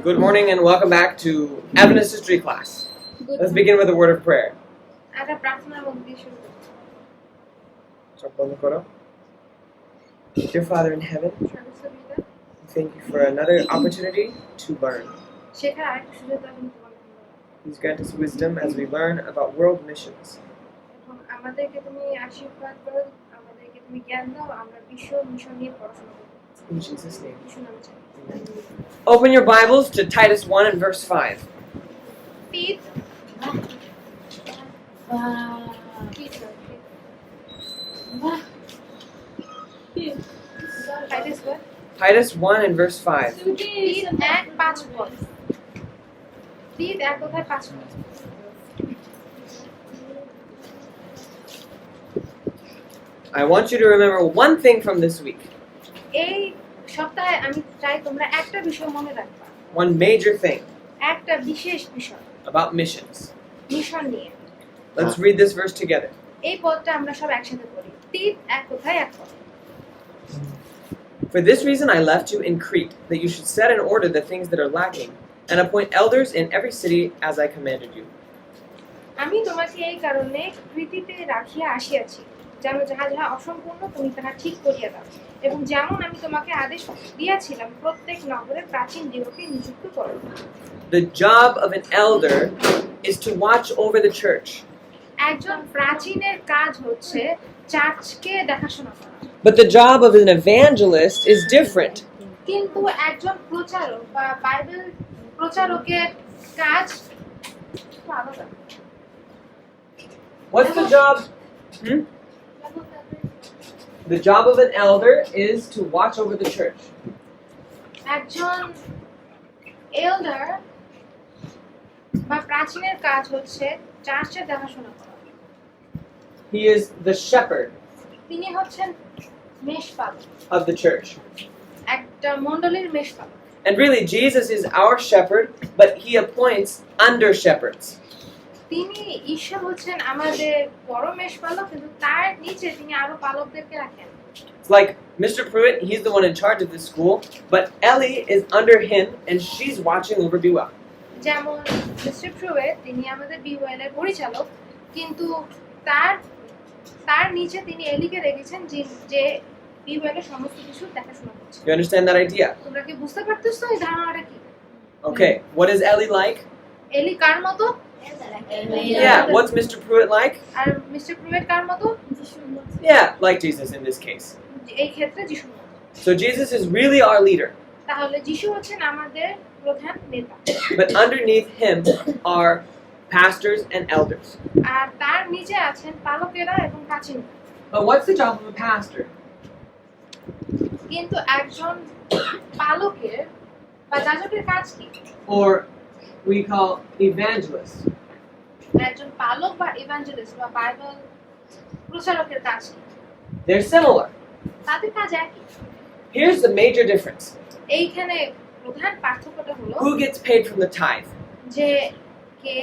Good morning and welcome back to Adventist History class. Let's begin with a word of prayer. Dear Father in heaven, thank you for another opportunity to learn. Please grant us wisdom as we learn about world missions. In Jesus' name. Amen. Open your Bibles to Titus 1 and verse 5. Titus 1 and verse 5. I want you to remember one thing from this week. One major thing about missions. Let's read this verse together. For this reason I left you in Crete, that you should set in order the things that are lacking, and appoint elders in every city as I commanded you. আমি তোমাকে এই কারণে কৃতিতে রাখিয়া আসিয়াছি, যেন যাহা যাহা অসম্পূর্ণ তুমি তাহা ঠিক করিয়া দাও, এবং যেমন আমি তোমাকে আদেশ দিয়াছিলাম প্রত্যেক নগরে প্রাচীন দিগকে নিযুক্ত করো। The job of an elder is to watch over the church. একজন প্রাচীনের কাজ হচ্ছে চার্চকে দেখাশোনা করা। But the job of an evangelist is different. কিন্তু একজন প্রচারক বা বাইবেল প্রচারকের কাজ আলাদা। What's the job? The job of an elder is to watch over the church. একজন এল্ডার বা প্রাচীনের কাজ হচ্ছে চার্চের দেখাশোনা করা। He is the shepherd তিনি হচ্ছেন মেষপালক of the church. একটা মণ্ডলীর মেষপালক। And really, Jesus is our shepherd, but he appoints under shepherds. তিনি ঈশ্বর হচ্ছেন আমাদের বড় মেষপালক, কিন্তু তার নিচে তিনি আরো পালকদেরকে রাখেন। It's like Mr. Pruitt, he's the one in charge of this school, but Ellie is under him and she's watching over Biwa. যেমন মিস্টার প্রুয়েট তিনি আমাদের বিওএল এর পরিচালক, কিন্তু তার নিচে তিনি এলিকে রেখেছেন যে বিওএল এর সমস্ত কিছু দেখাশোনা করছে। You understand that idea? তোমরা কি বুঝতে পারতেছো এই ধারণাটা কি? Okay, what is Ellie like? এলি কার মতো? Yeah, what's Mr. Pruitt like? আর মিস্টার প্রুয়েট কার মতো? Yeah, like Jesus in this case. এই ক্ষেত্রে যিশুর মতো। So Jesus is really our leader. তাহলে যিশু হচ্ছেন আমাদের প্রধান নেতা। But underneath him are pastors and elders. আর তার নিচে আছেন পালকেরা এবং প্রাচীনরা। But what's the job of a pastor? কিন্তু একজন পালকের বা যাজকের কাজ কি? Or we call evangelists. একজন পালক বা ইভাঞ্জেলিস্ট বা বাইবেল প্রচারকের কাজ কি? They're similar. তাদের কাজ একই। Here's the major difference. এইখানে প্রধান পার্থক্যটা হলো Who gets paid from the tithe? যে কে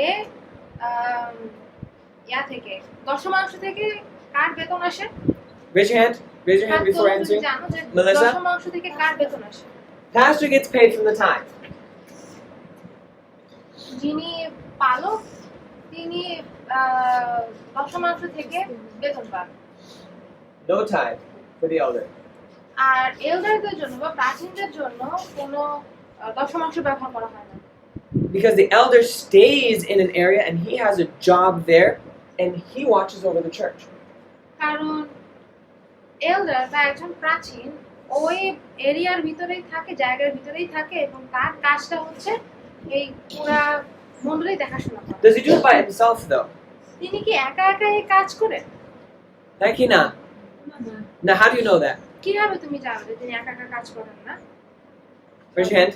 থেকে দশমাংশ থেকে কার বেতন আসে? Raise your hand. Raise your hand before answering. Melissa? দশমাংশ থেকে কার বেতন আসে? Pastor gets paid from the tithe. যিনি পালক তিনি দশমাংশ থেকে বেতন পান। No tithe for the elder. আর এল্ডারদের জন্য বা প্রাচীনদের জন্য কোনো দশমাংশ ব্যবহার করা হয় না। Because the elder stays in an area and he has a job there and he watches over the church. কারণ এল্ডার বা একজন প্রাচীন ওই এরিয়ার ভিতরেই থাকে, জায়গার ভিতরেই থাকে, এবং তার কাজটা হচ্ছে এই পুরো মণ্ডলী দেখাশোনা করা। Does he do it by himself though? তিনি কি একা একা এই কাজ করেন? Nahi na. Now how do you know that? কিভাবে তুমি জানো যে তিনি একা একা কাজ করেন না? Raise your hand.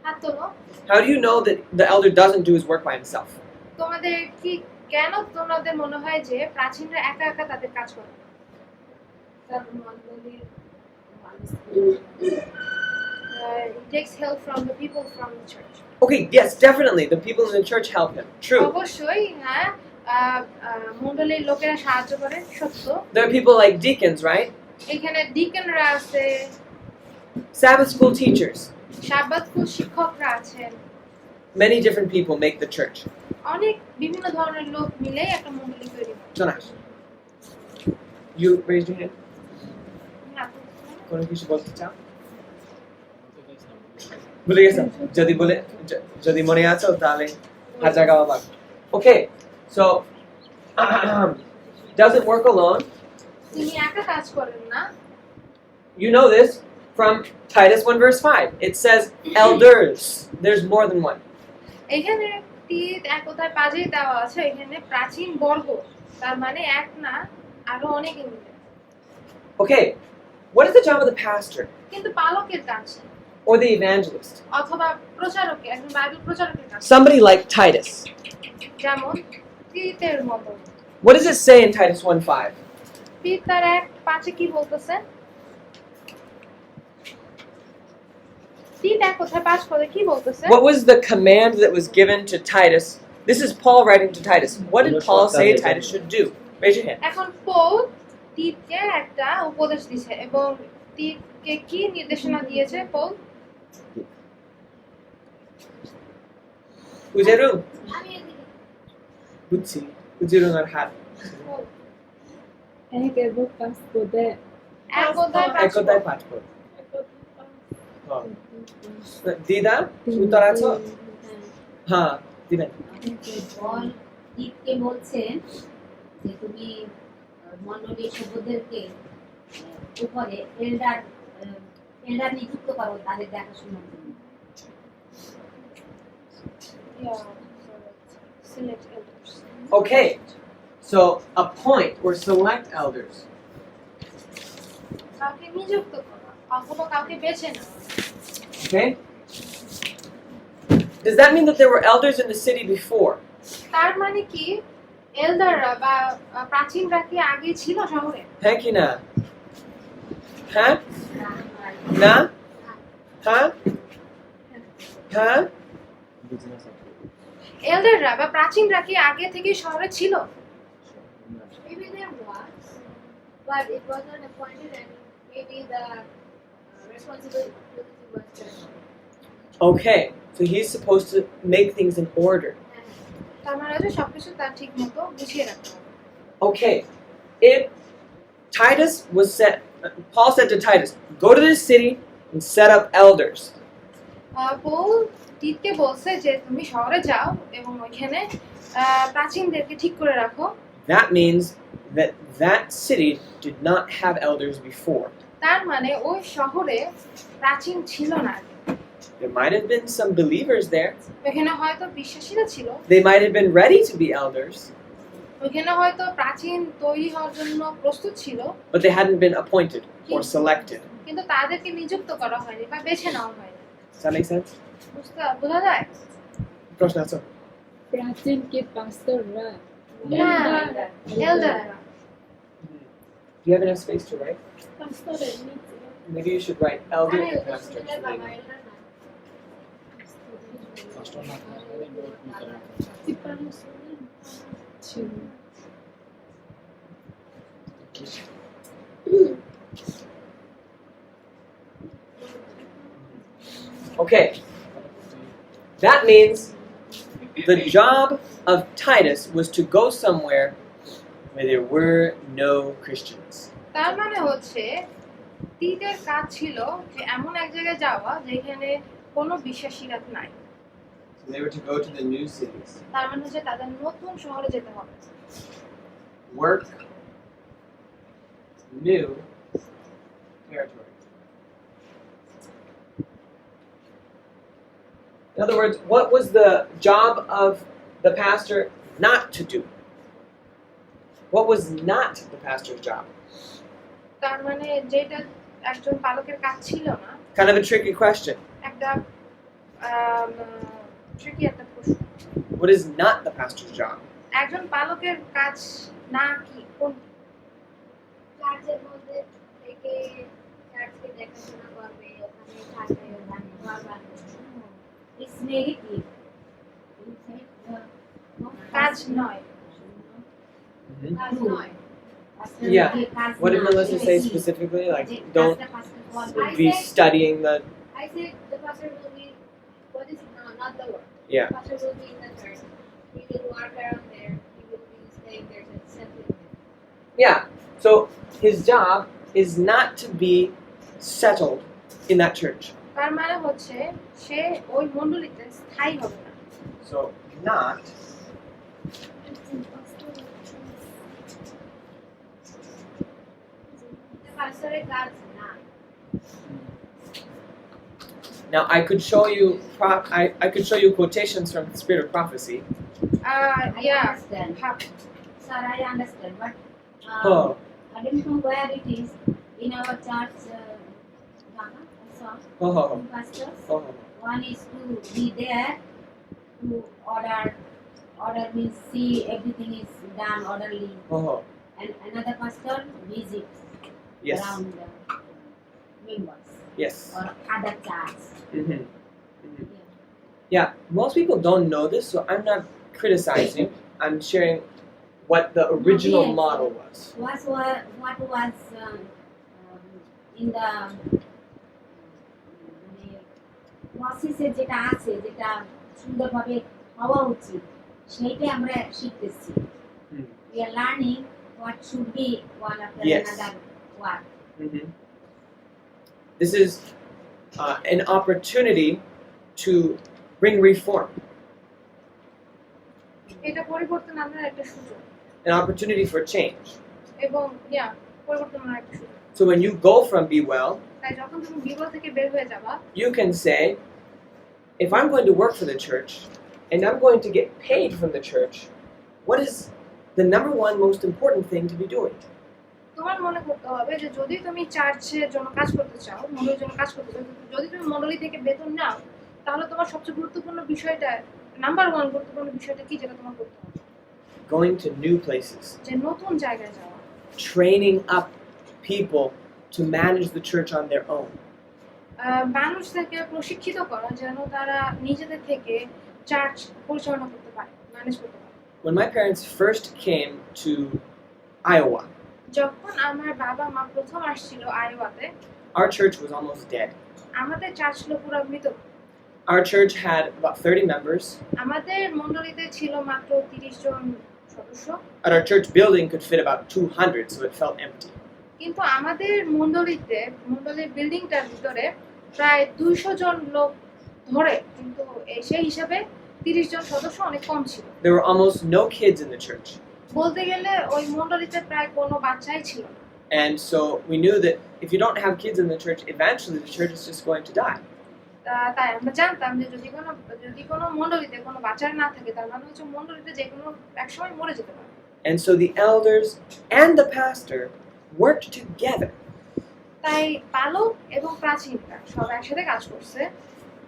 হাত তোলো। How do you know that the elder doesn't do his work by himself? তোমাদের কি কেন তোমাদের মনে হয় যে প্রাচীনরা একা একা তাদের কাজ করে? He takes help from the people from the church. Okay, yes, definitely. The people in the church help him. True. অবশ্যই হ্যাঁ, মণ্ডলীর লোকেরা সাহায্য করে, সত্য। There are people like deacons, right? এখানে ডিকনরা আছে, Sabbath school teachers. সাব্বাতকুল শিক্ষকরা আছেন। Many different people make the church. অনেক বিভিন্ন ধরনের লোক মিলে একটা মণ্ডলী তৈরি হয়। Jonas, you raised your hand. না, কোনো কিছু বলতে চাও? ভুলে গেছো? যদি মনে আছে তাহলে হাত জাগাও আবার। Okay, so doesn't work alone. তিনি একা কাজ করেন না। You know this from Titus 1 verse 5. It says elders. There's more than one. এখানে এক কথায় পাজেই দেওয়া আছে, এখানে প্রাচীন বর্গ, তার মানে এক না, আরো অনেকে মিলে। Okay, what is the job of the pastor কিন্তু পালকের কাজ or the evangelist? অথবা প্রচারকের, একজন বাইবেল প্রচারকের কাজ, Somebody like Titus. যেমন তীতের মতো। What does it say in Titus 1:5? তীত তার 1:5 কি বলতেছে? তীত এক কথায় 5 পদে কি বলতেছে? What was the command that was given to Titus? This is Paul writing to Titus. What did Paul say Titus should do? Raise your hand. এখন Paul তীতকে একটা উপদেশ দিয়েছে এবং তীতকে কি নির্দেশনা দিয়েছে পৌল? Ujerung. Butsi. Ujerung আর হাত। এক কথায় এক কথায় পাঠ কর। দিদা উত্তর আছে? হ্যাঁ, দিবেন। পল তীতকে বলছেন যে তুমি মণ্ডলীর সভ্যদেরকে উপরে এল্ডার নিযুক্ত করো তাদের দেখাশোনার জন্য। Okay, so appoint or select elders. কাউকে নিযুক্ত করা অথবা কাউকে বেছে নেওয়া। Okay? Does that mean that there were elders in the city before? তার মানে কি এলডাররা বা প্রাচীনরা কি আগে ছিল শহরে? হ্যাঁ কি না? হ্যাঁ? না? হ্যাঁ? হ্যাঁ? এলডাররা বা প্রাচীনরা কি আগে থেকে শহরে ছিল? Maybe there was, but it was not appointed and maybe the responsibility was just. Okay, so he's supposed to make things in order. তার মানে হচ্ছে সবকিছু তার ঠিক মতো গুছিয়ে রাখতে হবে। Okay, if Titus was set, Paul said to Titus, go to this city and set up elders. Paul তীতকে বলছে যে তুমি শহরে যাও এবং ওইখানে প্রাচীনদেরকে ঠিক করে রাখো। That means that that city did not have elders before. তার মানে ওই শহরে প্রাচীন ছিল না। There might have been some believers there. ওইখানে হয়তো বিশ্বাসীরা ছিল। They might have been ready to be elders. ওইখানে হয়তো প্রাচীন তৈরি হওয়ার জন্য প্রস্তুত ছিল। But they hadn't been appointed or selected. কিন্তু তাদেরকে নিযুক্ত করা হয়নি বা বেছে নেওয়া হয়নি। Does that make sense? বোঝা যায়? প্রশ্ন আছে? প্রাচীন কি পাস্টররা? না, এলডাররা। Do you have enough space to write? পাস্টরের নিচে Maybe you should write elder and pastor. ছিল। Okay. That means the job of Titus was to go somewhere where there were no Christians. তার মানে হচ্ছে তীতের কাজ ছিল যে এমন এক জায়গায় যাওয়া যেখানে কোনো বিশ্বাসীরা নাই। So they were to go to the new cities. তার মানে হচ্ছে তাদের নতুন শহরে যেতে হবে। Work new territory. In other words, what was the job of the pastor not to do? What was not the pastor's job? তার মানে যেটা একজন পালকের কাজ ছিল না। Kind of a tricky question. একটা ট্রিকি একটা প্রশ্ন। What is not the pastor's job? একজন পালকের কাজ না কি কোন? চার্চের মধ্যে থেকে চার্চকে দেখাশোনা করবে, ওখানে থাকবে, ওখানে ঘর বানাবে। It's negative. কাজ নয়। কাজ নয়। Yeah. What did Melissa say specifically? Like, don't be studying the. I I said the pastor will be, what is it? No, not the work. Yeah. The pastor will be in the church. He will walk around there. He will be staying there and settling there. Yeah. So his job is not to be settled in that church. তার মানে হচ্ছে সে ওই মণ্ডলীতে স্থায়ী হবে না। So not The pastor is God's not. now I could show you I could show you quotations from the Spirit of Prophecy. I yeah understand. Sir, I understand. But Oh. I don't know where it is in our church. Ghana, I saw Oh. some pastors. Oh. One is to be there to order means see everything is done orderly, Oh. and another pastor visits Yes. around the members Yes. or other church. Mhm. Mhm. Yeah, most people don't know this, so I'm not criticizing. I'm sharing what the original Yes. model was. What was in the প্রসেসে যেটা আছে যেটা সুন্দরভাবে হওয়া উচিত সেইটাই আমরা শিখতেছি। Hmm. We are learning what should be one after Yes. another work. Mhm. This is an opportunity to bring reform, এটা পরিবর্তন আনার একটা সুযোগ an opportunity for change. এবং ইয়া পরিবর্তন আনার একটা সুযোগ। So when you go from Be Well, তাই যখন তুমি বিপদ থেকে বের হয়ে যাবা, you can say, if I'm going to work for the church and I'm going to get paid from the church, what is the number one most important thing to be doing? তোমার মনে করতে হবে যে যদি তুমি চার্চের জন্য কাজ করতে চাও, মণ্ডলীর জন্য কাজ করতে চাও, যদি তুমি মণ্ডলী থেকে বেতন নাও, তাহলে তোমার সবচেয়ে গুরুত্বপূর্ণ বিষয়টা, নাম্বার ওয়ান গুরুত্বপূর্ণ বিষয়টা কি যেটা তোমার করতে হবে? Going to new places, যে নতুন জায়গায় যাওয়া, training up people to manage the church on their own. মানুষদেরকে প্রশিক্ষিত করা যেন তারা নিজেদের থেকে চার্চ পরিচালনা করতে পারে, ম্যানেজ করতে পারে। When my parents first came to Iowa, যখন আমার বাবা মা প্রথম আসছিল আইওয়াতে, our church was almost dead. আমাদের চার্চ ছিল পুরো মৃত। Our church had about 30 members, আমাদের মণ্ডলীতে ছিল মাত্র 30 জন সদস্য, and our church building could fit about 200, so it felt empty. কিন্তু আমাদের মণ্ডলীর বিল্ডিংটার ভিতরে প্রায় 200 জন লোক ধরে, কিন্তু সেই হিসাবে 30 জন সদস্য অনেক কম ছিল। There were almost no kids in the church. বলতে গেলে ওই মণ্ডলীতে প্রায় কোনো বাচ্চাই ছিল না। And so we knew that if you don't have kids in the church, eventually the church is just going to die. তাই আমরা জানতাম যে যদি কোনো মণ্ডলীতে কোনো বাচ্চা না থাকে, তার মানে হচ্ছে মণ্ডলীতে যে কোনো একসময় মরে যেতে পারে। And so the elders and the pastor worked together, তাই পালক এবং প্রাচীনরা সব একসাথে কাজ করছে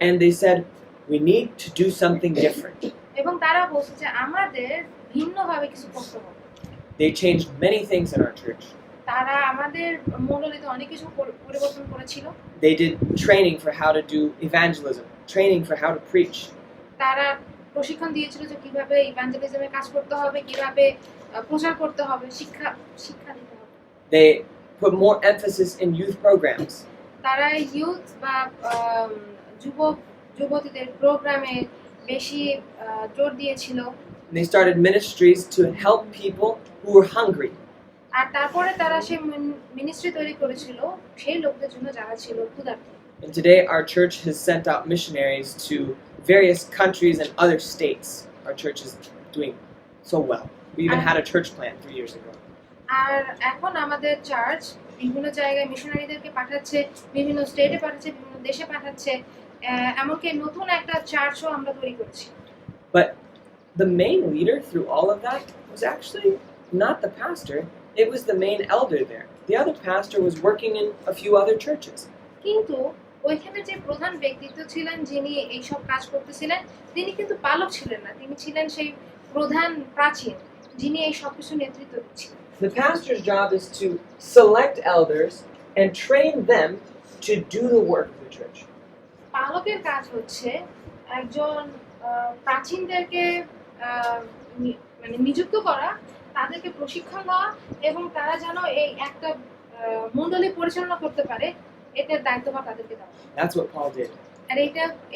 and they said, we need to do something different. এবং তারা বলছে যে আমাদের ভিন্নভাবে কিছু করতে হবে। They changed many things in our church. তারা আমাদের মণ্ডলীতে অনেক কিছু পরিবর্তন করেছিল। They did training for how to do evangelism, training for how to preach. তারা প্রশিক্ষণ দিয়েছিল যে কিভাবে ইভাঞ্জেলিজমে কাজ করতে হবে, কিভাবে প্রচার করতে হবে, শিক্ষা দিতে হবে। They put more emphasis in youth programs. তারা ইউথ বা যুবতীদের প্রোগ্রামে বেশি জোর দিয়েছিল। They started ministries to help people who were hungry. আর তারপরে তারা সেই মিনিস্ট্রি তৈরি করেছিল সেই লোকদের জন্য যারা ছিল ক্ষুধার্ত। And today our church has sent out missionaries to various countries and other states. Our church is doing so well. We even had a church plant 3 years ago. আর এখন আমাদের চার্চ বিভিন্ন জায়গায় মিশনারিদেরকে পাঠাচ্ছে, বিভিন্ন স্টেটে পাঠাচ্ছে, বিভিন্ন দেশে পাঠাচ্ছে, এমনকি নতুন একটা চার্চও আমরা তৈরি করছি। But the main leader through all of that was actually not the pastor. It was the main elder there. The other pastor was working in a few other churches. কিন্তু ওইখানে যে প্রধান ব্যক্তিত্ব ছিলেন যিনি এই সব কাজ করতেছিলেন, তিনি কিন্তু পালক ছিলেন না, তিনি ছিলেন সেই প্রধান প্রাচীন যিনি এই সবকিছু নেতৃত্ব দিচ্ছিলেন। The pastor's job is to select elders and train them to do the work of the church. পালকের কাজ হচ্ছে একজন প্রাচীনদেরকে মানে নিযুক্ত করা, তাদেরকে প্রশিক্ষণ দেওয়া এবং তারা যেন এই একটা মণ্ডলী পরিচালনা করতে পারে এটার দায়িত্বভার তাদেরকে দেওয়া। That's what Paul did. আর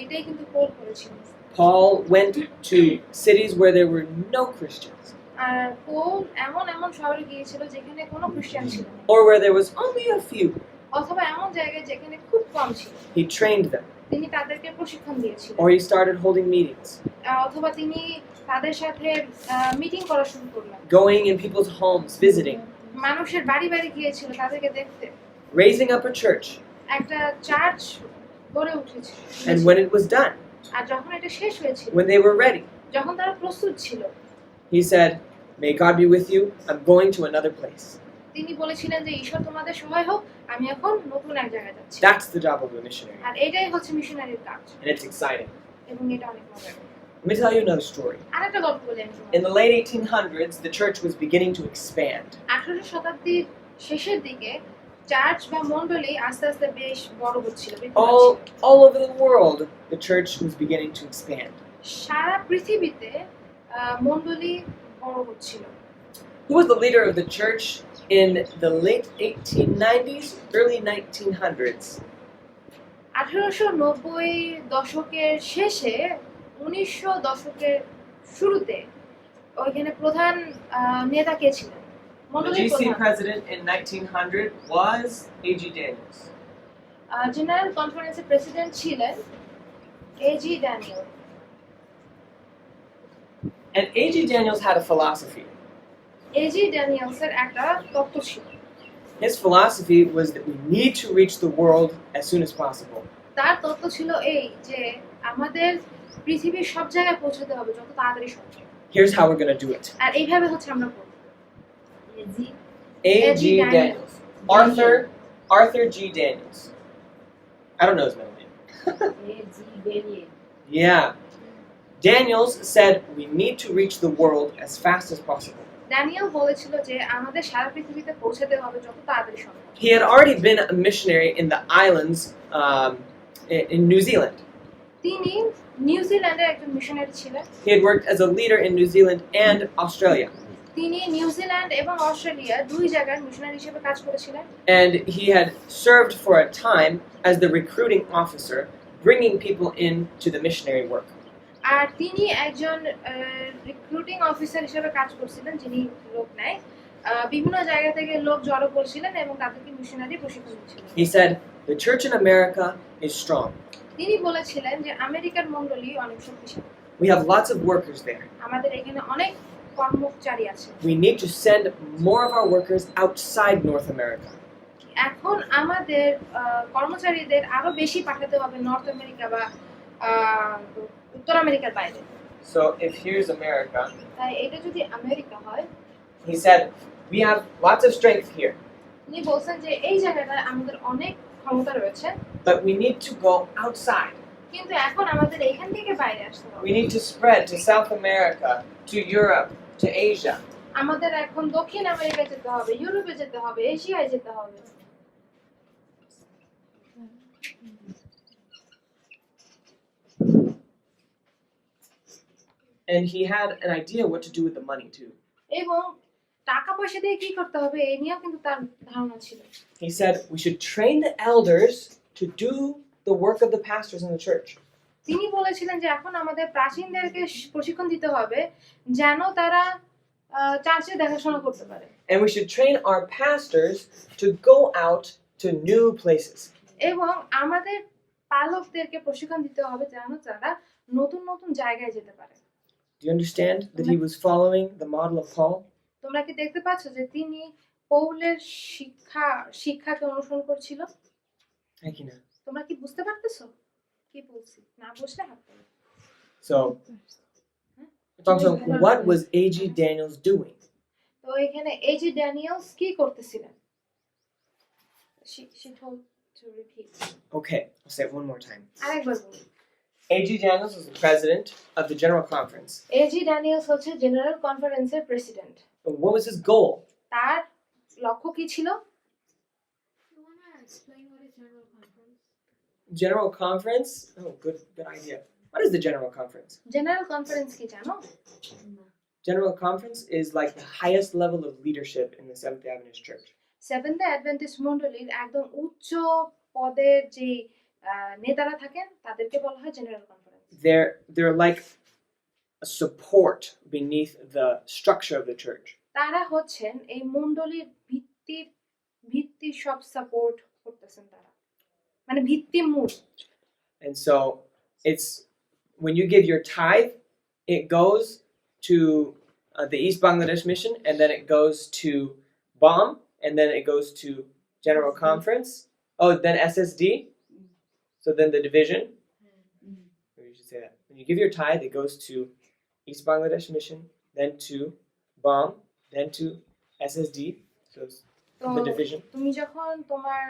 এটাই কিন্তু পৌল করেছিল। Paul went to cities where there were no Christians, আর পৌল এমন শহরে গিয়েছিল যেখানে কোনো খ্রিস্টান ছিল না, or where there was only a few. অথবা এমন জায়গায় যেখানে খুব কম ছিল। He trained them, তিনি তাদেরকে প্রশিক্ষণ দিয়েছিলেন, or he started holding meetings, অথবা তিনি তাদের সাথে মিটিং করা শুরু করলেন, going in people's homes, visiting, মানুষের বাড়ি গিয়েছিল তাদেরকে দেখতে, raising up a church. একটা চার্চ গড়ে উঠেছিল। And when it was done, আর যখন এটা শেষ হয়েছিল, when they were ready, যখন তারা প্রস্তুত ছিল, he said, "May God be with you. I'm going to another place." তিনি বলেছিলেন যে ঈশ্বর তোমাদের সহায় হোক, আমি এখন নতুন এক জায়গায় যাচ্ছি। That's the job of a missionary, আর এটাই হচ্ছে মিশনারির কাজ, and it's exciting. এবং এটা অনেক মজার। Let me tell you another story. আরেকটা গল্প বলি আমি In তোমাদের। the late 1800s, the church was beginning to expand. 18 শতাব্দীর শেষের দিকে চার্চ বা মণ্ডলী আস্তে আস্তে বেশ বড় হচ্ছিল, বৃদ্ধি পাচ্ছিল। All over the world, the church was beginning to expand. সারা পৃথিবীতে মণ্ডলী বড় হচ্ছিল। Who was the leader of the church in the late 1890s, early 1900s? 1890 দশকের শেষে 1900 দশকের শুরুতে ওইখানে প্রধান নেতা কে ছিলেন? The মণ্ডলীর GC প্রধান president in 1900 was A.G. Daniels. General কনফারেন্সের প্রেসিডেন্ট ছিলেন A G Daniel. And A.G. Daniels had a philosophy. A G ড্যানিয়েলসের একটা তত্ত্ব ছিল। His philosophy was that we need to reach the world as soon as possible. তার তত্ত্ব ছিল এই যে আমাদের পৃথিবীর সব জায়গায় পৌঁছতে হবে যত তাড়াতাড়ি সম্ভব। Here's how we're going to do it. আর এইভাবে হচ্ছে আমরা করব। A.G. Daniels. Arthur G. Daniels. I don't know his middle name. Yeah. Daniels said we need to reach the world as fast as possible. Daniel বলেছিল যে আমাদের সারা পৃথিবীতে পৌঁছাতে হবে যত তাড়াতাড়ি সম্ভব। He had already been a missionary in the islands in New Zealand. তিনি নিউজিল্যান্ডের একজন মিশনারি ছিলেন। He had worked as a leader in New Zealand and Australia. তিনি নিউজিল্যান্ড এবং অস্ট্রেলিয়া দুই জায়গায় মিশনারি হিসেবে কাজ করেছিলেন। And he had served for a time as the recruiting officer, bringing people into the missionary work. আর তিনি একজন recruiting officer হিসেবে কাজ করছিলেন, যিনি লোক নেয়, বিভিন্ন জায়গা থেকে লোক জড়ো করছিলেন এবং তাদেরকে মিশনারি প্রশিক্ষণ দিচ্ছিলেন। He said, "The church in America is strong. তিনি বলেছিলেন যে আমেরিকার মণ্ডলী অনেক শক্তিশালী, We have lots of workers there. আমাদের এখানে অনেক কর্মচারী আছে। We need to send more of our workers outside North America." এখন আমাদের কর্মচারীদের আরো বেশি পাঠাতে হবে নর্থ আমেরিকা বা উত্তর আমেরিকার বাইরে। So if here's America, তাই এটা যদি আমেরিকা হয়, he said, "We have lots of strength here, তিনি বলছেন যে এই জায়গাটায় আমাদের অনেক ক্ষমতা রয়েছে, but we need to go outside. কিন্তু এখন আমাদের এখান থেকে বাইরে আসতে হবে। We need to spread to South America, to Europe, to Asia." আমাদের এখন দক্ষিণ আমেরিকায় যেতে হবে, ইউরোপে যেতে হবে, এশিয়ায় যেতে হবে। And he had an idea what to do with the money too. এবং টাকা পয়সা দিয়ে কি করতে হবে এই নিয়েও কিন্তু তার ধারণা ছিল। He said we should train the elders to do the work of the pastors in the church. তিনি বলেছিলেন যে এখন আমাদের প্রাচীনদেরকে প্রশিক্ষণ দিতে হবে যেন তারা চার্চে দেখাশোনা করতে পারে। And we should train our pastors to go out to new places. এবং আমাদের পালকদেরকে প্রশিক্ষণ দিতে হবে যেন তারা নতুন নতুন জায়গায় যেতে পারে। Do you understand that he was following the model of Paul? তোমরা কি দেখতে পাচ্ছ যে তিনি পৌলের শিক্ষাকে অনুসরণ করছিল? Thank you. তোমরা কি বুঝতে পারতেছো কি বলছি? না বুঝলে হাত তোলো। So what was A.G. Daniels doing? তো এখানে এজি ড্যানিয়েলস কি করতেছিলেন? She told to repeat. Okay, I'll say it one more time. আরেকবার বলি। A.G. Daniels was the president of the General Conference. AG Daniels হচ্ছে জেনারেল কনফারেন্সের president. And what was his goal? তার লক্ষ্য কি ছিল? General Conference? Oh, good idea. What is the General Conference? General conference কি জানো? General Conference is like the highest level of leadership in the Seventh Adventist Church. Seventh Adventist মণ্ডলীর একদম উচ্চ পদের যে নেতারা থাকেন তাদেরকে বলা হয় general conference. They're like a support beneath the structure of the church. তারা হচ্ছেন এই মণ্ডলীর ভিত্তি সব সাপোর্ট করতেছেন তারা, মানে ভিত্তি মূল। And so it's when you give your tithe, it goes to the East Bangladesh Mission, and then it goes to BOM, and then it goes to General Conference. Oh, then SSD. So then the division. Or you should say that. When you give your tithe, it goes to East Bangladesh Mission, then to BOM, then to SSD. So it's the division. তুমি যখন তোমার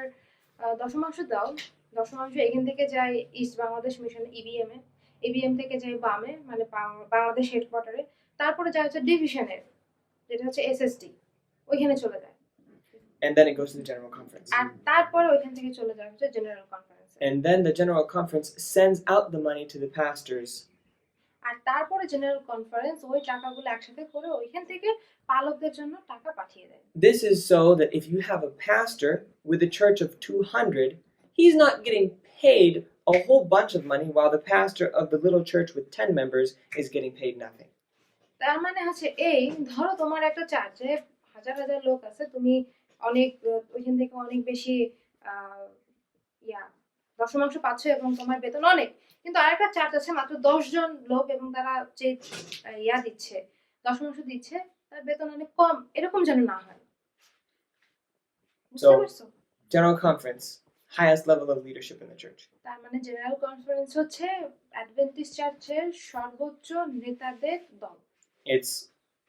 দশমাংশ দাও, দশমাংশ এখান থেকে যায় east Bangladesh mission IBM থেকে যায় বামে, মানে বাংলাদেশ হেডকোয়ার্টারে, তারপরে যায় হচ্ছে ডিভিশনে, যেটা হচ্ছে এসএসডি, ওইখানে চলে যায়। And then it goes to the General Conference. আর তারপরে ওইখান থেকে চলে যায় হচ্ছে general conference. And then the General Conference sends out the money to the pastors. আর তারপরে জেনারেল কনফারেন্স ওই টাকাগুলো একসাথে করে ওইখান থেকে পালকদের জন্য টাকা পাঠিয়ে দেয়। This is so that if you have a pastor with a church of 200, he's not getting paid a whole bunch of money while the pastor of the little church with 10 members is getting paid nothing. তার মানে হচ্ছে এই, ধরো তোমার একটা চার্চে হাজার হাজার লোক আছে, তুমি অনেক ওইখান থেকে অনেক বেশি দশমাংশ পাচ্ছ এবং তোমার বেতন অনেক, কিন্তু আরেকটা চার্চ আছে মাত্র 10 জন লোক এবং তারা যে দিচ্ছে, দশমাংশ দিচ্ছে, তার বেতন অনেক কম, এরকম যেন না হয়। বুঝতে পারছো? General Conference, highest level of leadership in the church. তার মানে জেনারেল কনফারেন্স হচ্ছে অ্যাডভেন্টিস্ট চার্চের সর্বোচ্চ নেতাদের দল। It's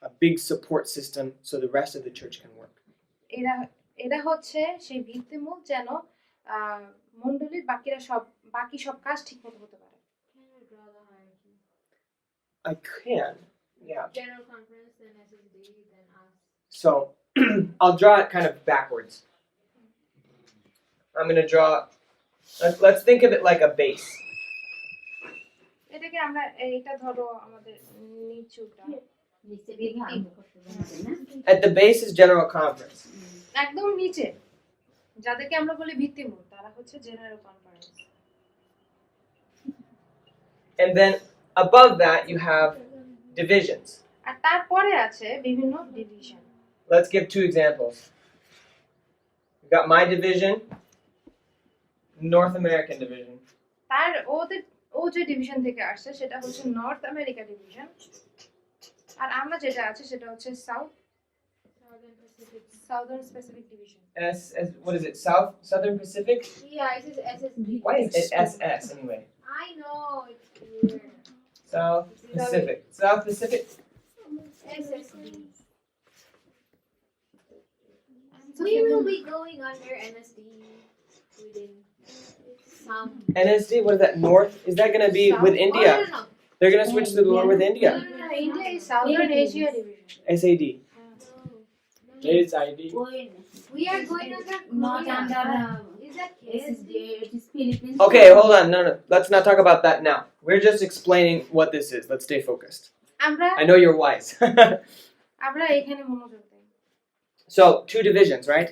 a big support system so the rest of the church can work. এরা হচ্ছে সেই ভিত্তিমূল যেন মণ্ডলীর বাকি সব কাজ ঠিকমতো হতে পারে। I can, yeah. General conference, then SSD, then us. So I'll draw it kind of backwards. I'm going to draw, let's think of it like a base. এটাকে আমরা এইটা ধরো আমাদের নিচুটা, At the base is General Conference. একদম নিচে যাদেরকে আমরা বলি ভিত্তিমূল, তারা হচ্ছে general conference. And then above that you have divisions. আর তারপরে আছে বিভিন্ন division. Let's give two examples. We've got my division, North American division. তার ও যে ডিভিশন থেকে আসছে সেটা হচ্ছে নর্থ আমেরিকা ডিভিশন, আর আমরা যেটা আছে সেটা হচ্ছে southern specific division. What is it? Southern Pacific? Yeah, it is SSD. Why is it SS anyway? I know, it's weird. South Pacific. South Pacific. SSD. We will be going under NSD within some. NSD, what is that? North? Is that going to be with India? No. They're going to switch to the one with India. India is Southern Asia division. SAD. SID. We are going under Not under is that SSD, it is Philippines. Okay, hold on. No. Let's not talk about that now. We're just explaining what this is. Let's stay focused. I know you're wise. আমরা এখানে মনোযোগ দেই। So, two divisions, right?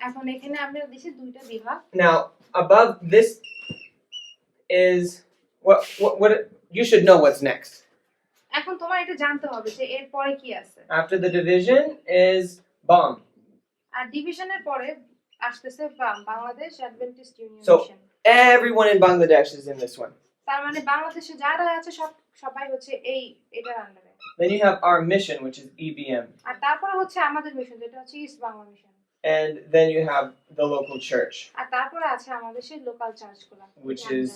এখন এখানে আমরা দেশে দুইটা বিভাগ। Now, above this is what you should know what's next. এখন তোমার এটা জানতে হবে যে এর পরে কি আছে। After the division is BOM. আর ডিভিশনের পরে আসতেছে Bangladesh Adventist union So, mission. everyone in Bangladesh is in this one. তার মানে বাংলাদেশে যারা আছে সবাই হচ্ছে এটার আন্ডারে। Then you have our mission, which is EBM. আর তারপরে হচ্ছে আমাদের মিশন, যেটা হচ্ছে east Bangla mission. And then you have the local church, আর তারপরে আছে আমাদের সেই local চার্চগুলো, which is,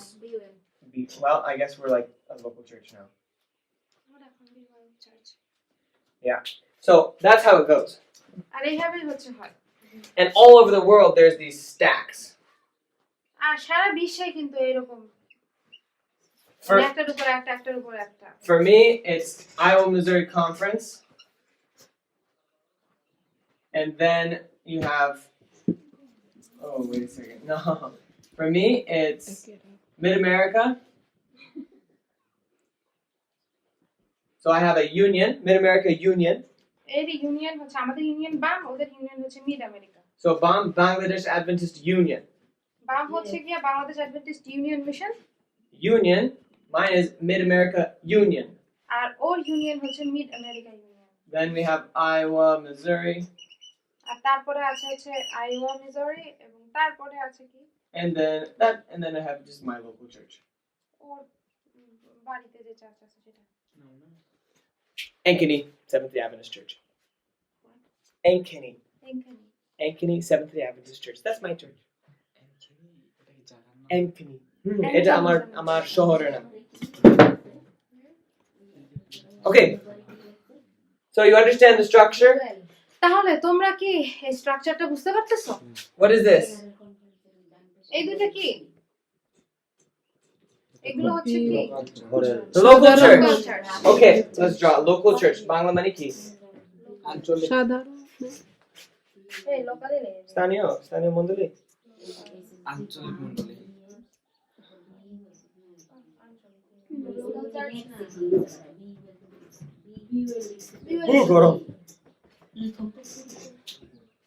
well, I guess we're like a local church now. Yeah. So that's how it goes. আর এইভাবেই হচ্ছে হয়। And all over the world, there's these stacks. আর সারা বিশ্বে কিন্তু এরকম একটার উপর একটা, একটার উপর একটা। For me, it's Iowa Missouri Conference. And then you have, oh, wait a second. No. For me, it's Mid-America. So I have a union, Mid-America Union. এর ইউনিয়ন হচ্ছে আমাদের ইউনিয়ন বাম, ওদের ইউনিয়ন হচ্ছে Mid America. So BAM, Bangladesh Adventist Union. BAM হচ্ছে গিয়া Bangladesh Adventist union mission, Union. Mine is Mid America Union. আর ওর union হচ্ছে Mid America union. Then we have Iowa, Missouri, আর তারপরে আছে হচ্ছে আইওয়া মিজরি, এবং তারপরে আছে কি and then I have just my local church. ওর বাড়িতে যে চার্চ আছে সেটা। Ankeny Seventh-day Adventist Church. Ankeny. এইখানে Ankeny Seventh-day Adventist Church. That's my church. Ankeny. Ankeny. এটা আমার শহরের নাম। Okay. So you understand the structure? তাহলে তোমরা কি এই স্ট্রাকচারটা বুঝতে পারতেছো? What is this? এই দুটো কি? এগুলো হচ্ছে কি? The local Local church. church. Okay, let's draw local church. Bangla মানে কি? সাধারণ এই লোকালে নেই। স্থানীয় মণ্ডলী। আঞ্চলিক মণ্ডলী। গরম।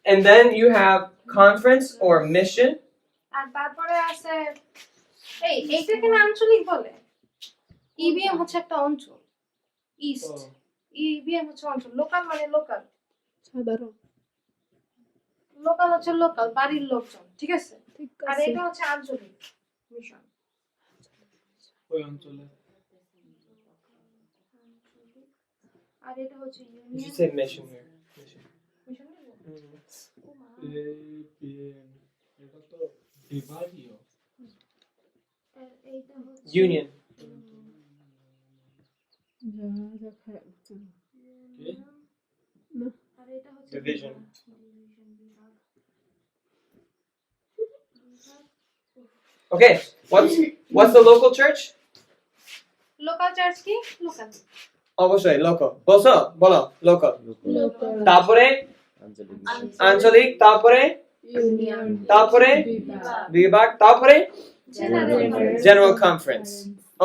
And then you have conference or mission. আর তারপরে আছে এইটাকে না আঞ্চলিক বলে। ইবিএম হচ্ছে একটা অঞ্চল, ইস্ট। ইবিএম হচ্ছে অঞ্চল, লোকাল মানে লোকাল। সাধারণ লোকাল হচ্ছে লোকাল, বাড়ির লোকজন, ঠিক আছে? ঠিক আর আছে এটা হচ্ছে আঞ্চলিক মিশন। ওই অঞ্চলে আর এটা হচ্ছে You union should say mission here. Mission. Mission. এটা তো বিভাগীয়। এইটা হচ্ছে Union. যা খায় আর এটা হচ্ছে Division. Okay, what's the local church? Local church কি? লোকাল। অবশ্যই local. বলো local. লোকাল তারপরে আঞ্চলিক, তারপরে ইউনিয়ন তারপরে বিভাগ, তারপরে General Conference.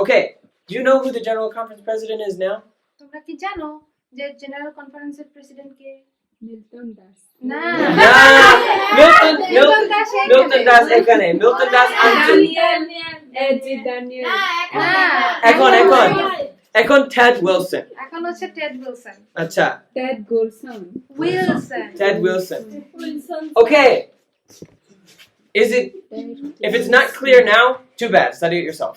Okay, do you know who the General Conference president is now? তোমরা কি জানো যে জেনারেল কনফারেন্সের প্রেসিডেন্ট কে? মিল্টন দাস না Milton Das এখানে। Milton Das আঞ্চলিক। এজি ড্যানিয়েল এখন Ted Wilson. এখন হচ্ছে টেড উইলসন। আচ্ছা, Ted Golson Wilson. Ted Wilson. Okay. If it's not clear now, too bad. Study it yourself.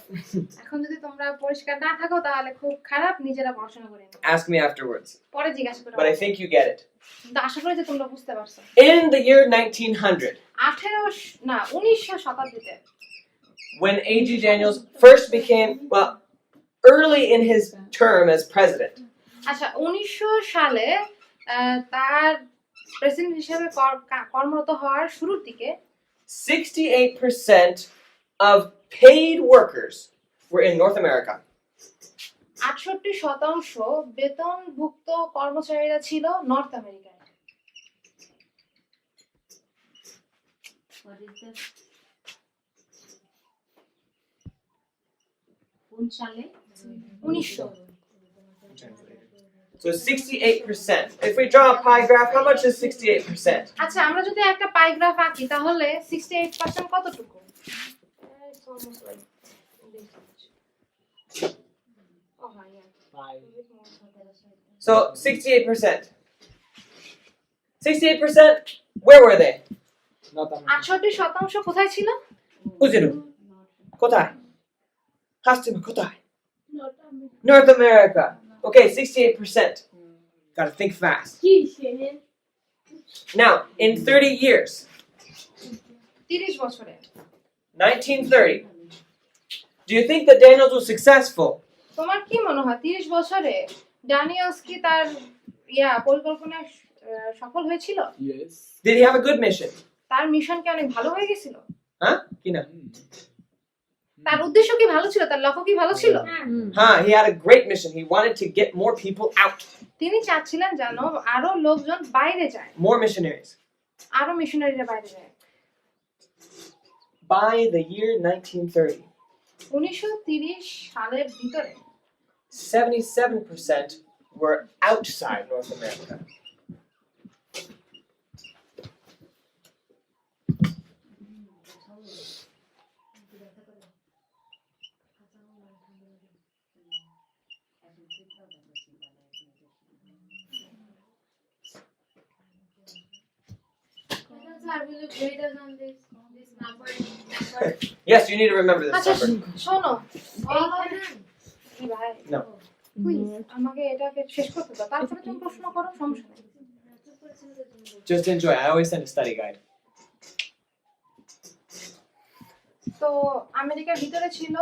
এখন যদি তোমরা পরিষ্কার না থাকো তাহলে খুব খারাপ, নিজেরা পড়াশোনা করে নিও। Ask me afterwards. পরে জিজ্ঞাসা করো। But I think you get it. কিন্তু আশা করি যে তোমরা বুঝতে পারছো। In the year 1900, 1900 শতাব্দীতে when A.G. Daniels first became, early in his term as president, আচ্ছা 1900 সালে তার প্রেসিডেন্ট হিসেবে কর্মরত হওয়ার শুরুর দিকে 68% of paid workers were in North America. 68% বেতনভুক্ত কর্মচারীরা ছিল নর্থ আমেরিকায়। কোন সালে? 1900। So 68%. If we draw a pie graph, how much is 68%? আচ্ছা আমরা যদি একটা পাই গ্রাফ আঁকি তাহলে 68% কতটুকু? It's almost like this much. Oh yeah. So 68%. 68%, where were they? 68% কোথায় ছিল? Uziru. Kotai. Hastima Kotai. North America. Okay, 68%. Gotta think fast. Now, in 30 years, 30 বছরে 1930, do you think that Daniels was successful? তোমার কি মনে হয় 30 বছরে Daniels কি তার পরিকল্পনায় সফল হয়েছিল? Yes. Did he have a good mission? তার মিশন কি অনেক ভালো হয়ে গেছিল? Huh? Kina. তার উদ্দেশ্য কি ভালো ছিল? তার লক্ষ্য কি ভালো ছিল? He had a great mission. He wanted to get more people out. তিনি চাচ্ছিলেন যেন আরো লোকজন বাইরে যায়, More missionaries. আরো মিশনারিরা বাইরে যায়। By the year 1930, 1930 সালের ভিতরে 77% were outside North America. Sir, will you grade us on this number? Yes, you need to remember this আচ্ছা number. শোনো All of এইখানে them. এই ভাই No. প্লিজ আমাকে এটাকে শেষ করতে দাও তারপরে তুমি প্রশ্ন করো সমস্যা নেই Just enjoy. I always send a study guide. তো আমেরিকার ভিতরে ছিল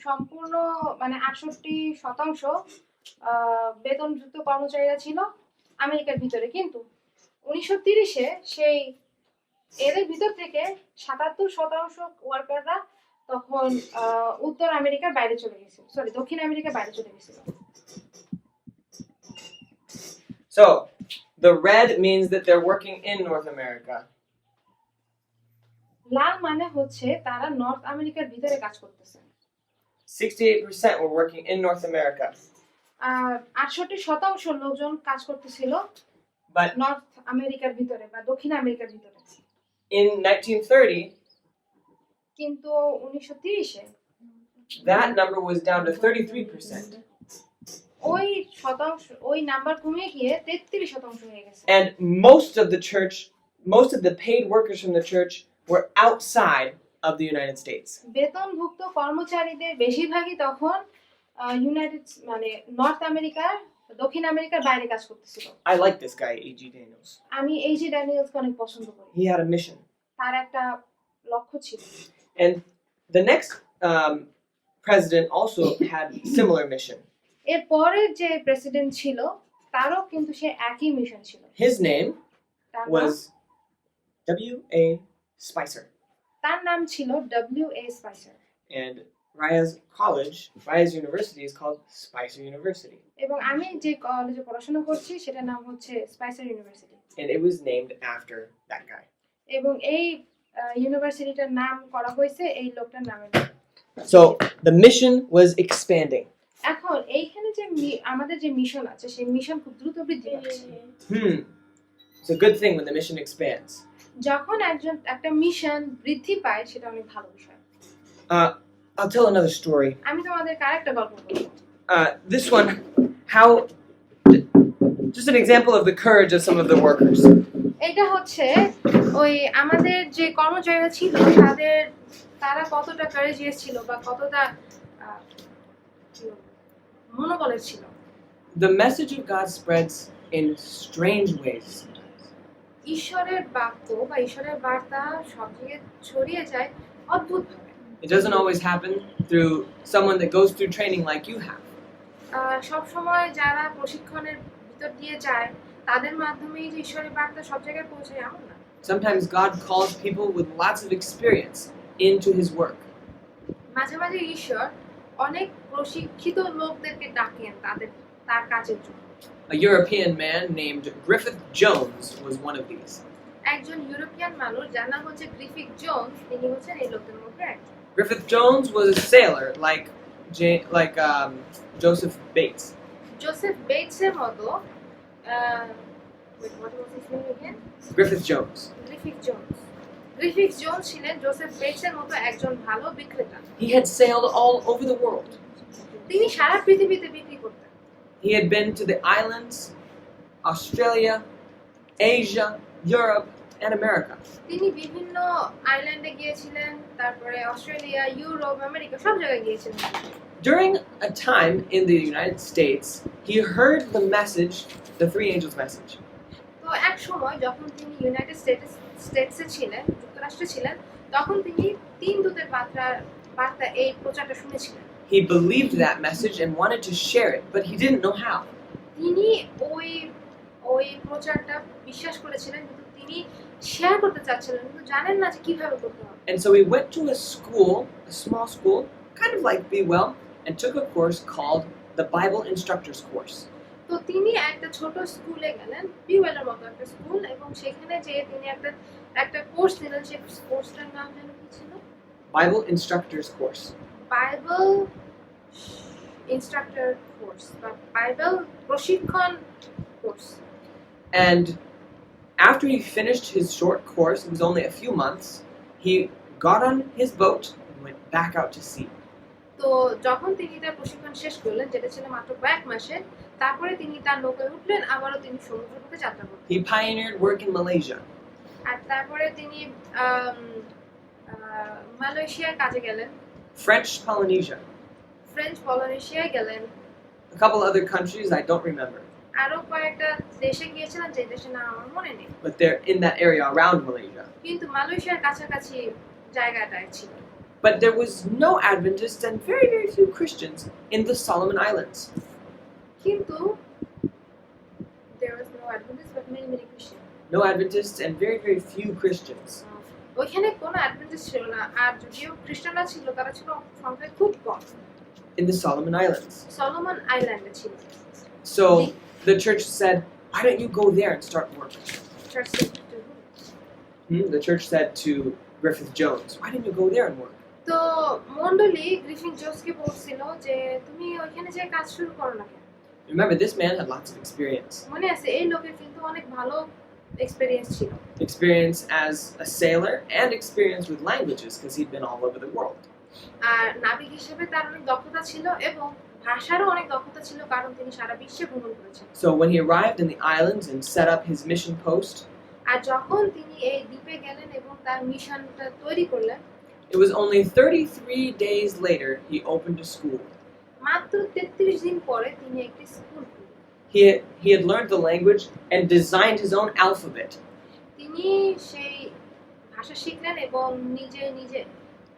সম্পূর্ণ মানে 68% বেতনযুক্ত কর্মচারীরা ছিল আমেরিকার ভিতরে কিন্তু 1930-এ সেই এদের ভিতর থেকে 77% ওয়ার্কাররা তখন উত্তর আমেরিকার বাইরে চলে গেছিল দক্ষিণ আমেরিকার বাইরে চলে গেছিল So, the red means that they're working in North America. লাল মানে হচ্ছে তারা নর্থ আমেরিকার ভিতরে কাজ করতেছে 68% were working in North America. আর 68% লোকজন কাজ করতেছিল But নর্থ আমেরিকার ভিতরে বা দক্ষিণ আমেরিকার ভিতরে in 1930, কিন্তু 1930-এ that number was down to 33%. ওই নাম্বার কমে গিয়ে 33% হয়ে গেছে And most of the paid workers from the church were outside of the United States. বেতনভুক্ত কর্মচারীদের বেশিরভাগই তখন ইউনাইটেড মানে নর্থ আমেরিকার দক্ষিণ আমেরিকার বাইরে কাজ করতেছিল I like this guy, A.G. Daniels. আমি এইজি ড্যানিয়েলসকে অনেক পছন্দ করি He had a mission. তার একটা লক্ষ্য ছিল And the next president also had similar mission. এর পরের যে প্রেসিডেন্ট ছিল তারও কিন্তু সে একই মিশন ছিল His name তার নাম- was W.A. Spicer. তার নাম ছিল W.A. স্পাইসার And Raya's university is called Spicer University. এবং আমি যে কলেজে পড়াশোনা করছি সেটার নাম হচ্ছে স্পাইসার university And it was named after that guy. এবং এই ইউনিভার্সিটিটার নাম করা হয়েছে এই লোকটার নামে So the mission was expanding. এখন এইখানে যে আমাদের যে মিশন আছে সেই মিশন খুব দ্রুত বৃদ্ধি পাচ্ছে It's a good thing when the mission expands. যখন একটা মিশন বৃদ্ধি পায় সেটা অনেক ভালো বিষয় I'll tell another story. আমি তোমাদেরকে আরেকটা গল্প বলবো This one, just an example of the courage of some of the workers. এটা হচ্ছে ওই আমাদের যে কর্মচারীরা ছিল তারা কতটা কারেজিয়াস ছিল বা কতটা মনোবলের ছিল The message of God spreads in strange ways. ঈশ্বরের বাক্য বা ঈশ্বরের বার্তা সব জায়গায় ছড়িয়ে যায় অদ্ভুতভাবে It doesn't always happen through someone that goes through training like you have. সব সময় যারা প্রশিক্ষণের ভিতর দিয়ে যায় তাদের মাধ্যমেই যে ঈশ্বরের বার্তা সব জায়গায় পৌঁছায় এমন না Sometimes God calls people with lots of experience into His work. মাঝে মাঝে ঈশ্বর অনেক প্রশিক্ষিত লোকদেরকে ডাকেন তার কাজের জন্য A European man named Griffith Jones was one of these. একজন ইউরোপিয়ান মানুষ যার নাম হচ্ছে গ্রিফিথ জোনস তিনি হচ্ছেন এই লোকদের মধ্যে একজন Griffith Jones was a sailor like Joseph Bates. Joseph বেটসের মতো what was his name again? Griffith Jones. Griffith Jones ছিলেন জোসেফ বেটসের মতো একজন ভালো বিক্রেতা He had sailed all over the world. তিনি সারা পৃথিবীতে বিক্রি করতেন He had been to the islands, Australia, Asia, Europe, and America. তিনি বিভিন্ন আইল্যান্ডে গিয়েছিলেন তারপরে অস্ট্রেলিয়া ইউরোপ আমেরিকা সব জায়গায় গিয়েছিলেন During a time in the United States, he heard the message, the three angels' message. তো এক সময় যখন তিনি ইউনাইটেড স্টেটসে ছিলেন যুক্তরাষ্ট্রে ছিলেন তখন তিনি তিন দূতের বার্তা এই প্রচারটা শুনেছিলেন He believed that message and wanted to share it, but he didn't know how. তিনি ওই প্রচারটা বিশ্বাস করেছিলেন কিন্তু তিনি শেয়ার করতে চাচ্ছিলেন কিন্তু জানেন না যে কিভাবে করতে হবে And so he went to a school, a small school, kind of like Be Well, and took a course called the Bible Instructors Course. তো তিনি একটা ছোট স্কুলে গেলেন বিওয়েলের মতো একটা স্কুল এবং সেখানে যেয়ে তিনি একটা কোর্স নিলেন সেই কোর্সটার নাম যেন কি ছিল Bible Instructors Course. Bible instructor course বা বাইবেল প্রশিক্ষণ course And after he finished his short course, it was only a few months, he got on his boat and went back out to sea. তো যখন তিনি তার প্রশিক্ষণ শেষ করলেন, যেটা ছিল মাত্র কয়েক মাসের, তারপরে তিনি তার নৌকায় উঠলেন, আবারও তিনি সমুদ্রপথে যাত্রা করলেন। He pioneered work in Malaysia. আর তারপরে তিনি মালয়েশিয়ায় কাজে গেলেন, French Polynesia. ফ্রেঞ্চ পলিনেশিয়ায় গেলেন, A couple other countries I don't remember, আরো কয়েকটা দেশে গিয়েছিলেন যে দেশের নাম আমার মনে নেই, but they're in that area around Malaysia. কিন্তু মালয়েশিয়ার কাছাকাছি জায়গাটায় ছিল। But there was no Adventists and very, very few Christians in the Solomon Islands. কিন্তু there was no Adventists but many Christians. No Adventists and very, very few Christians. ওইখানে কোনো Adventist ছিল না, আর যদিও খ্রিস্টানরা ছিল তারা ছিল সংখ্যায় খুব কম। In the Solomon Islands. Solomon আইল্যান্ডে ছিল। So the church said, why don't you go there and start work? The church said to Griffith Jones, why didn't you go there and work? তো মন্ডলী গ্রিফিন জোসকে বলছিল যে তুমি ওইখানে যে কাজ শুরু করো না কেন? Remember, this man had lots of experience. মনে আছে এই লোকের কিন্তু অনেক ভালো এক্সপেরিয়েন্স ছিল। Experience as a sailor and experience with languages because he'd been all over the world. আর নাবিক হিসেবে তার অনেক দক্ষতা ছিল এবং ভাষারও অনেক দক্ষতা ছিল, কারণ তিনি সারা বিশ্বে ভ্রমণ করেছেন। So when he arrived in the islands and set up his mission post, আর যখন তিনি এই দ্বীপে গেলেন এবং তার মিশনটা তৈরি করলেন, it was only 33 days later he opened a school. মাত্র 33 দিন পরে তিনি একটি স্কুল খুললেন। He had learned the language and designed his own alphabet. তিনি সেই ভাষা শিখলেন এবং নিজে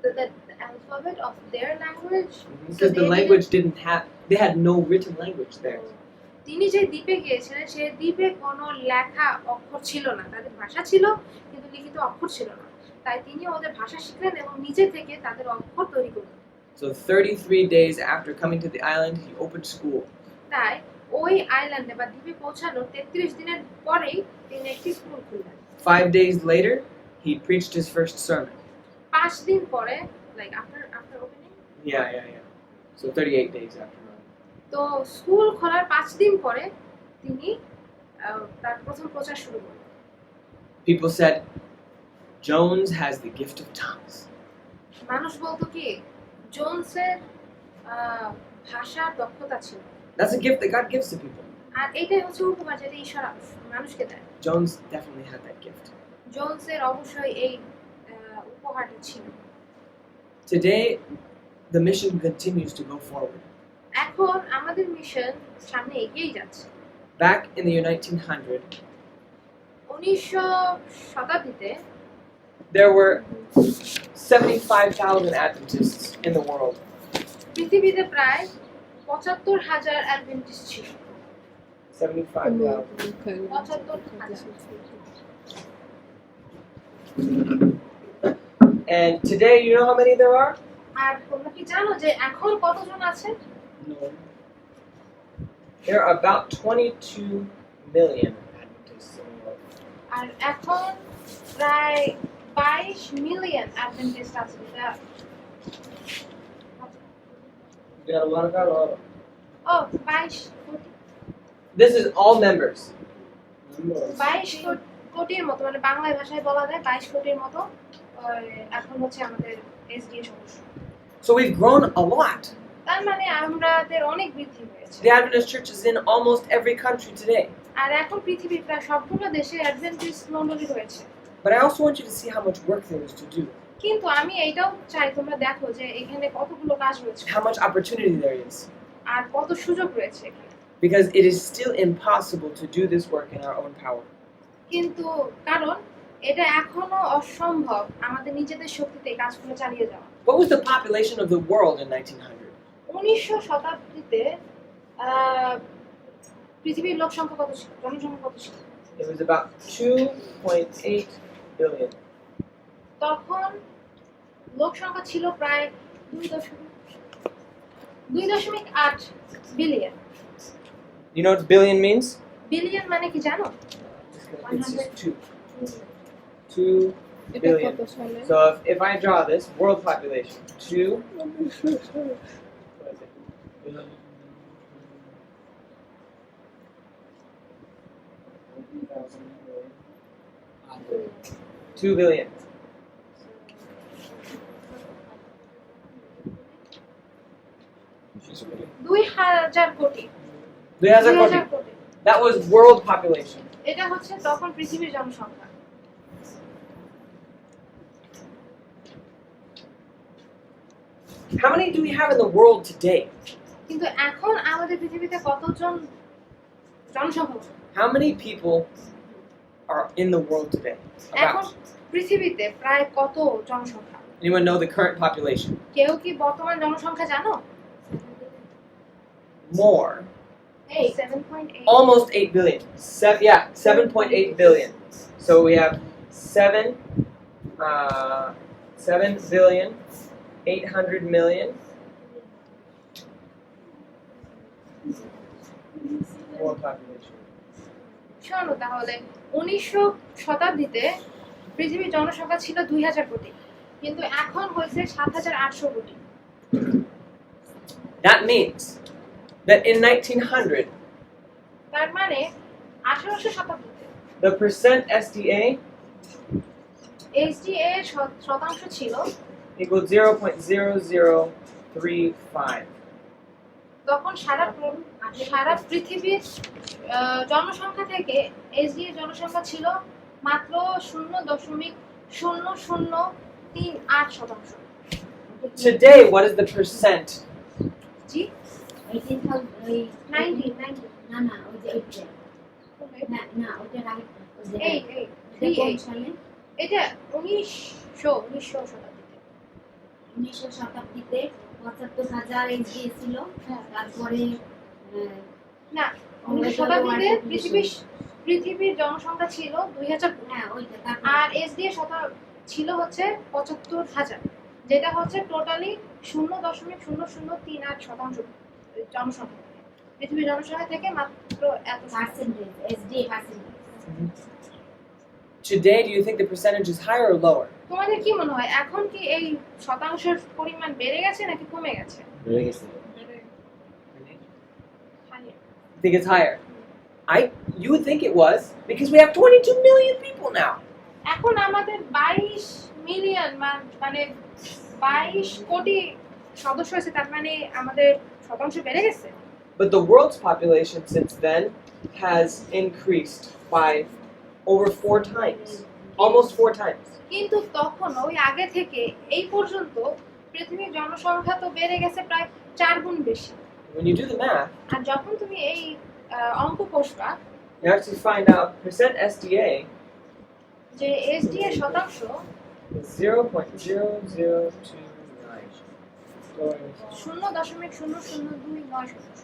the alphabet of their language, Because the language they had no written language there. তিনি যে দ্বীপে গিয়েছিলেন সেই দ্বীপে কোনো লেখা অক্ষর ছিল না, তাদের ভাষা ছিল কিন্তু লিখিত অক্ষর ছিল না, তাই তিনি ওদের ভাষা শিখলেন এবং নিজে থেকে তাদের অক্ষর তৈরি করলেন। So 33 days after coming to the island, he opened school. তাই ওই আইল্যান্ডে বা দ্বীপে পৌঁছানোর 33 দিনের পরেই তিনি একটি স্কুল খুললেন। 5 days later, he preached his first sermon. 5 দিন পরে, like after opening, Yeah. So 38 days after. তো স্কুল খোলার 5 দিন পরে তিনি তার প্রথম প্রচার শুরু করলেন। People said, Jones has the gift of tongues. মানুষ বলতো কি জোনসের ভাষার দক্ষতা ছিল। That's a gift that God gives to people. আর এটাই হচ্ছে উপহার যেটা ঈশ্বর মানুষকে দেয়। Jones definitely had that gift. জোনসের অবশ্যই এই উপহারটা ছিল। Today, the mission continues to go forward. এখন আমাদের মিশন সামনে এগিয়ে যাচ্ছে। Back in the year 1900, 1900 শতাব্দীতে there were 75,000 Adventists in the world. পৃথিবীতে প্রায় ৭৫,০০০ অ্যাডভেন্টিস্ট ছিল। 75,000. ৭৫,০০০। And today, you know how many there are? আর তোমরা কি জানো যে এখন কতজন আছে? No. There are about 22 million Adventists in the world. আর এখন প্রায় 22 মিলিয়ন অ্যাডভেন্টিস্ট আছে। You got a lot of that? ও 22 কোটি। This is all members. 22 কোটির মতো, মানে বাংলা ভাষায় বলা যায় 22 কোটির মতো এখন হচ্ছে আমাদের SDA সদস্য। So we've grown a lot. তার মানে আমাদের অনেক বৃদ্ধি হয়েছে। The Adventist Church is in almost every country today. আর এখন পৃথিবীর প্রায় সবগুলো দেশে অ্যাডভেন্টিস্ট মণ্ডলী রয়েছে। But I also want you to see how much work there is to do. কিন্তু আমি এইটাও চাই তোমরা দেখো যে এখানে কতগুলো কাজ রয়েছে, How much opportunity there is. আর কত সুযোগ রয়েছে এখানে। Because it is still impossible to do this work in our own power. কিন্তু কারণ এটা এখনো অসম্ভব আমাদের নিজেদের শক্তিতে কাজগুলো চালিয়ে যাওয়া। What was the population of the world in 1900? 1900 শতাব্দীতে পৃথিবীর লোক সংখ্যা কত ছিল, জনসংখ্যা কত ছিল? It was about 2.8 billion. তখন লোক সংখ্যা ছিল প্রায় 2.8 billion. You know what billion means? Billion মানে কি জানো? It's just 2. 2 billion. So if I draw this, world population, 2. What is it? 2 billion. 2000 কোটি 2000 কোটি 2000 কোটি that was world population এটা হচ্ছে তখন পৃথিবীর জনসংখ্যা how many do we have in the world today কিন্তু এখন আমাদের পৃথিবীতে কতজন জনসংখ্যা how many people are in the world today এখন about পৃথিবীতে প্রায় কত জনসংখ্যা anyone know the current population কেউ কি বর্তমান জনসংখ্যা জানো more 7.8 almost 8 billion 7.8 billion so we have 7 billion 800 million world population শোনো তাহলে 1900 শতাব্দীতে পৃথিবীর জনসংখ্যা ছিল 2000 কোটি কিন্তু এখন হয়েছে 7800 কোটি that means that in 1900 তার মানে 1800 শতাব্দীতে the percent SDA SDA এর শতাংশ ছিল equals 0.0035 তখন সারা পৃথিবীর জনসংখ্যা থেকে SDA এর জনসংখ্যা ছিল মাত্র 0.0038 শতাংশ today what is the percent জি 18,000 90 না না ওই যে 8 না ওইটা আগে ওই যে 8 কোন সালে এটা 1900 শতাব্দীতে 1900 শতাব্দীতে ৭৫,০০০ এসডিএ ছিল তারপরে না 1900 শতাব্দীতে পৃথিবীর জনসংখ্যা ছিল 2000 হ্যাঁ ওইটা আর SDA ছিল হচ্ছে ৭৫,০০০ যেটা হচ্ছে টোটালি 0.0038 শতাংশ জনসংখ্যা পৃথিবীর জনসংখ্যা থেকে মাত্র এত percentage SDA percentage today do you think the percentage is higher or lower তোমাদের কি মনে হয় এখন কি এই শতাংশের পরিমাণ বেড়ে গেছে নাকি কমে গেছে I think it's higher you would think it was because we have 22 million people now এখন আমাদের 22 মিলিয়ন মানে 22 কোটি সদস্য আছে তার মানে আমাদের শতাংশ বেড়ে গেছে but the world's population since then has increased by over 4 times almost 4 times কিন্তু তখন ওই আগে থেকে এই পর্যন্ত পৃথিবীর জনসংখ্যা তো বেড়ে গেছে প্রায় 4 গুণ বেশি when you do the math আর যখন তুমি এই অঙ্ক কষবা you actually find out percent SDA যে SDA শতাংশ is 0.0029 0.0029 শতাংশ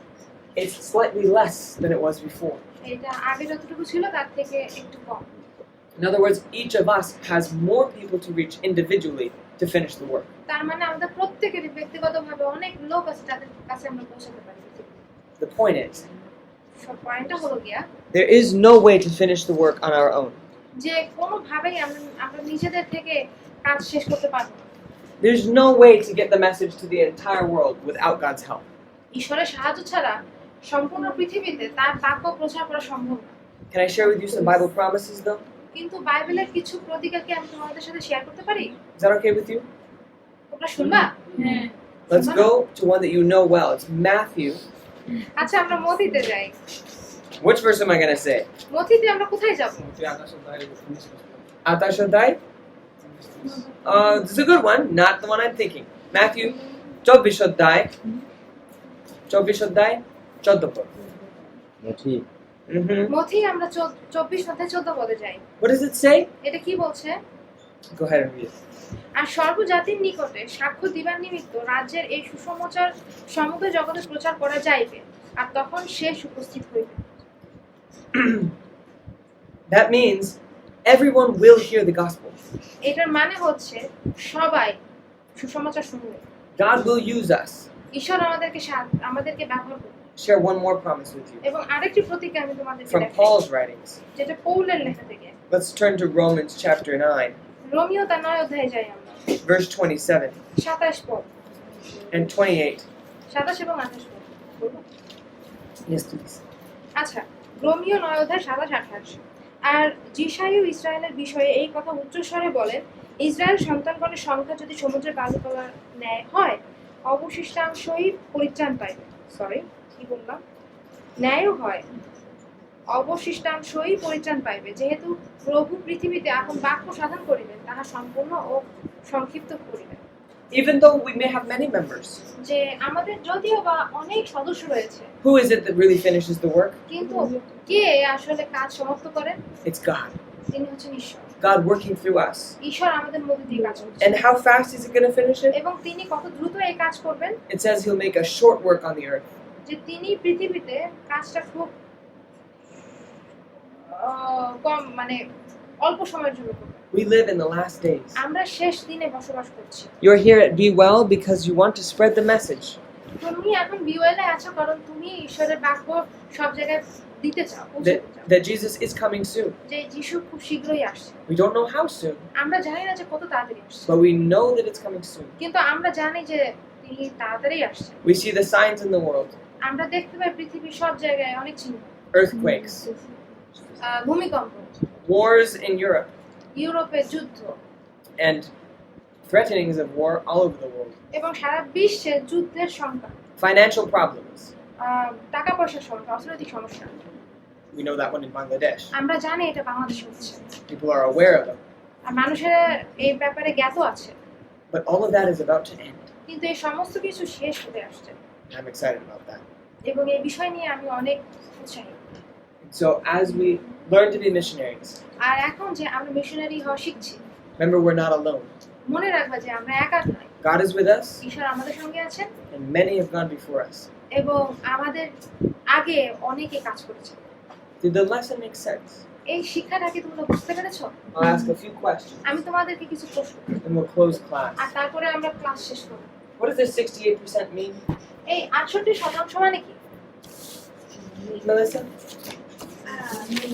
it's slightly less than it was before এটা আগে যতটুকু ছিল তার থেকে একটু কম in other words each of us has more people to reach individually to finish the work তার মানে আমাদের প্রত্যেকেরই ব্যক্তিগতভাবে অনেক লোক আছে যাদের কাছে আমরা পৌঁছাতে পারি the point is সব পয়েন্টটা হলো গিয়া there is no way to finish the work on our own যে কোনোভাবেই আমরা নিজেদের থেকে কাজ শেষ করতে পারবো না there's no way to get the message to the entire world without God's help ঈশ্বরের সাহায্য ছাড়া সম্পূর্ণ পৃথিবীতে তার বাক্য প্রচার করা সম্ভব না can I share with you some Bible promises though কিন্তু বাইবেলের কিছু প্রতিজ্ঞা কি আমি তোমাদের সাথে শেয়ার করতে পারি is that okay with you তোমরা শুনবা let's go to one that you know well it's Matthew আচ্ছা আমরা মথিতে যাই which verse am I going to say মথিতে আমরা কোথায় যাব Atashodai this is a good one not the one I'm thinking Matthew Chobishodai 14 পদ মথি আমরা 24 পদে যাই what does it say এটা কি বলছে go ahead and read it আর সর্বজাতির নিকটে সাক্ষ্য দিবার নিমিত্ত রাজ্যের এই সুসমাচার সমগ্র জগতে প্রচার করা যাইবে আর তখন শেষ উপস্থিত হইবে that means everyone will hear the gospel এটার মানে হচ্ছে সবাই সুসমাচার শুনবে God will use us ঈশ্বর আমাদেরকে ব্যবহার করবে share one more promise with you এবং আরেকটি প্রতিজ্ঞা আমি তোমাদেরকে from দেখাই Paul's writings যেটা পৌলের লেখা থেকে let's turn to Romans chapter 9 Romeo তার 9 অধ্যায়ে যাই আমরা verse 27 27 পদ and 28 27 এবং 28 পদ বলবো? yes please আচ্ছা রোমিও 9 অধ্যায় 27-28 আর যিশাইও ইসরায়েলের বিষয়ে এই কথা উচ্চস্বরে বলেন ইসরায়েল সন্তানগণের সংখ্যা যদি সমুদ্রের বালুকণার ন্যায় হয় অবশিষ্টাংশই পরিত্রাণ পাইবে। সরি, কি বললাম? ন্যায়ও হয়, অবশিষ্টাংশই পরিত্রাণ পাইবে, যেহেতু প্রভু পৃথিবীতে এখন বাক্য সাধন করিবেন, তাহা সম্পূর্ণ ও সংক্ষিপ্ত করিবেন। Even though we may have many members, যে আমাদের যদিও বা অনেক সদস্য রয়েছে, who is it that really finishes the work? কিন্তু কে আসলে কাজ সমাপ্ত করেন? It's God. তিনি হচ্ছেন ঈশ্বর। God working through us. ঈশ্বর আমাদের মধ্যে দিয়ে কাজ করছেন। And how fast is He going to finish it? এবং তিনি কত দ্রুত এই কাজ করবেন? It says He'll make a short work on the earth. যে তিনি পৃথিবীতে কাজটা খুব কম, মানে অল্প সময়ের জন্য করবেন। We live in the last days. আমরা শেষ দিনে বসবাস করছি। You're here at Be Well because you want to spread the message. তুমি এখন বিওএলে আছো কারণ তুমি ঈশ্বরের বাক্য সব জায়গায় দিতে চাও, পৌঁছে দিতে চাও। That Jesus is coming soon. যে যিশু খুব শীঘ্রই আসছে। We don't know how soon, আমরা জানি না যে কত তাড়াতাড়ি আসছে, but we know that it's coming soon. কিন্তু আমরা জানি যে তিনি তাড়াতাড়ি আসছে। We see the signs in the world. আমরা দেখতে পাই পৃথিবীর সব জায়গায় অনেক চিহ্ন, Earthquakes, ভূমিকম্প, wars in Europe, ইউরোপে যুদ্ধ, and threatenings of war all over the world. এবং সারা বিশ্বে যুদ্ধের সংখ্যা, Financial problems. টাকা পয়সার সংখ্যা, অর্থনৈতিক সমস্যা। We know that one in Bangladesh. আমরা জানি এটা বাংলাদেশে হচ্ছে, People are aware of them. আর মানুষের এই ব্যাপারে জ্ঞাত আছে, But all of that is about to end. কিন্তু এই সমস্ত কিছু শেষ হতে আসছে, I'm excited about that. এবং এই বিষয় নিয়ে আমি অনেক উৎসাহী। So as we learn to be missionaries, আর এখন যে আমরা মিশনারি হওয়া শিখছি, remember we're not alone. মনে রাখবা যে আমরা একা নই, God is with us, ঈশ্বর আমাদের সঙ্গে আছেন, and many have gone before us. এবং আমাদের আগে অনেকে কাজ করেছে। Did the lesson make sense? এই শিক্ষাটা কি তোমরা বুঝতে পেরেছো? I'll ask a few questions, আমি তোমাদেরকে কিছু প্রশ্ন করব, and we'll close R class. তারপরে আমরা ক্লাস শেষ করব। What does this 68% mean, এই 68% মানে কি? Melissa?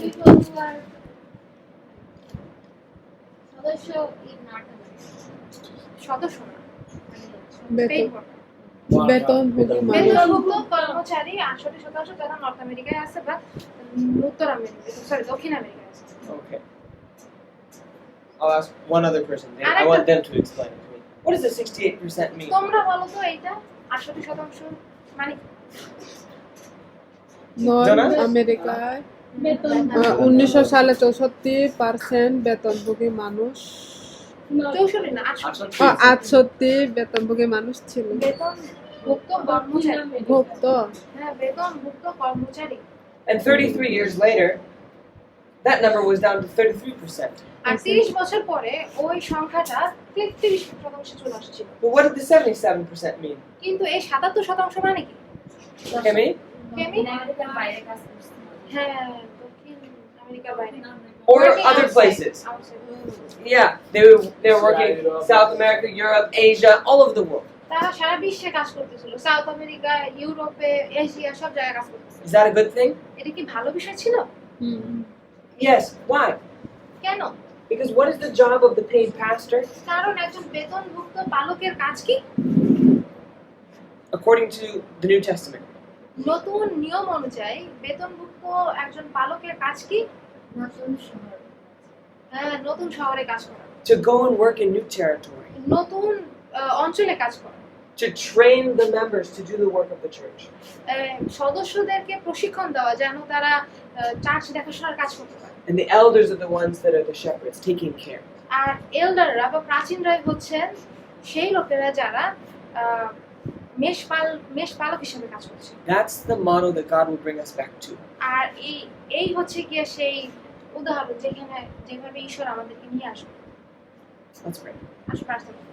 People who are সদস্য in not সদস্য না, বেতন paid worker। বেতনভোগী মানুষ বেতনভুক্ত কর্মচারী 68% তারা নর্থ আমেরিকায় আছে বা উত্তর আমেরিকা, সরি দক্ষিণ আমেরিকায় আছে। Okay. I'll ask one other person. I want them to explain it to me. What does the 68% mean? তোমরা বলো তো এইটা 68% মানে কি? নর্থ আমেরিকায় 1900 সালে 64% বেতনভোগী মানুষ 64 না 68 68 বেতনভোগী মানুষ ছিল বেতনভুক্ত কর্মচারী। ভুক্ত হ্যাঁ, বেতনভুক্ত কর্মচারী। And 33 years later, that number was down to 33%. আর 30 বছর পরে ওই সংখ্যাটা 33% চলে আসছিল। But what did the 77% mean? কিন্তু এই 77% মানে কি? Kimmy? কেমি? আমেরিকার বাইরে কাজ করছে। হ্যাঁ, দক্ষিণ আমেরিকার বাইরে। Or Working other outside, places? outside. Yeah, they were working South America, Europe, Asia, all over the world. তারা সারা বিশ্বে কাজ করতেছিল, সাউথ আমেরিকা, ইউরোপে, এশিয়া সব জায়গায় কাজ করতেছিল। Is that a good thing? এটা কি ভালো বিষয় ছিল? Yes. Why? কেন? Because what is the job of the paid pastor? কারণ একজন বেতনভুক্ত পালকের কাজ কি? According to the New Testament, নতুন নিয়ম অনুযায়ী বেতনভুক্ত একজন পালকের কাজ কি? নতুন শহর। হ্যাঁ, নতুন শহরে কাজ করা, to go and work in new territory, নতুন অঞ্চলে কাজ করা, to train the members to do the work of the church. সদস্যদেরকে প্রশিক্ষণ দেওয়া যেন তারা চার্চ দেখাশোনার কাজ করতে পারে। And the elders are the ones that are the shepherds, taking care. আর এল্ডাররা বা প্রাচীনরাই হচ্ছেন সেই লোকেরা যারা মেষপালক হিসেবে কাজ করছে। That's the model that God will bring us back to. আর এই হচ্ছে গিয়ে সেই উদাহরণ যেভাবে ঈশ্বর আমাদেরকে নিয়ে আসবে। Let's pray. আসো প্রার্থনা করি।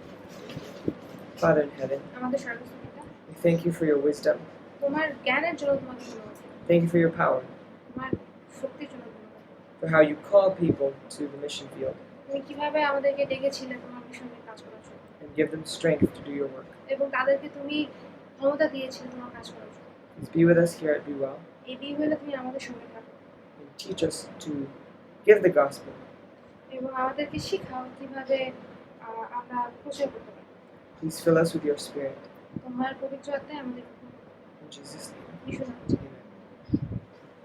Father in heaven, আমাদের স্বর্গস্থ পিতা, we thank you for your wisdom. তোমার জ্ঞানের জন্য তোমাকে ধন্যবাদ, Thank you for your power, তোমার শক্তির জন্য ধন্যবাদ। for how you call people to the mission field তুমি কিভাবে আমাদেরকে ডেকেছিলে তোমার মিশনের কাজ করার জন্য, and give them strength to do your work. এবং তাদেরকে তুমি ক্ষমতা দিয়েছিলে তোমার কাজ করার জন্য। Please be with us here at Be Well এই দিন হলে তুমি আমাদের সঙ্গে থাকো and teach us to give the gospel. এবং আমাদেরকে শেখাও কিভাবে আমরা প্রচার করতে পারি। Please fill us with your spirit. তোমার পবিত্র আত্মায় আমাদের In Jesus' name, যিশু নামে। amen.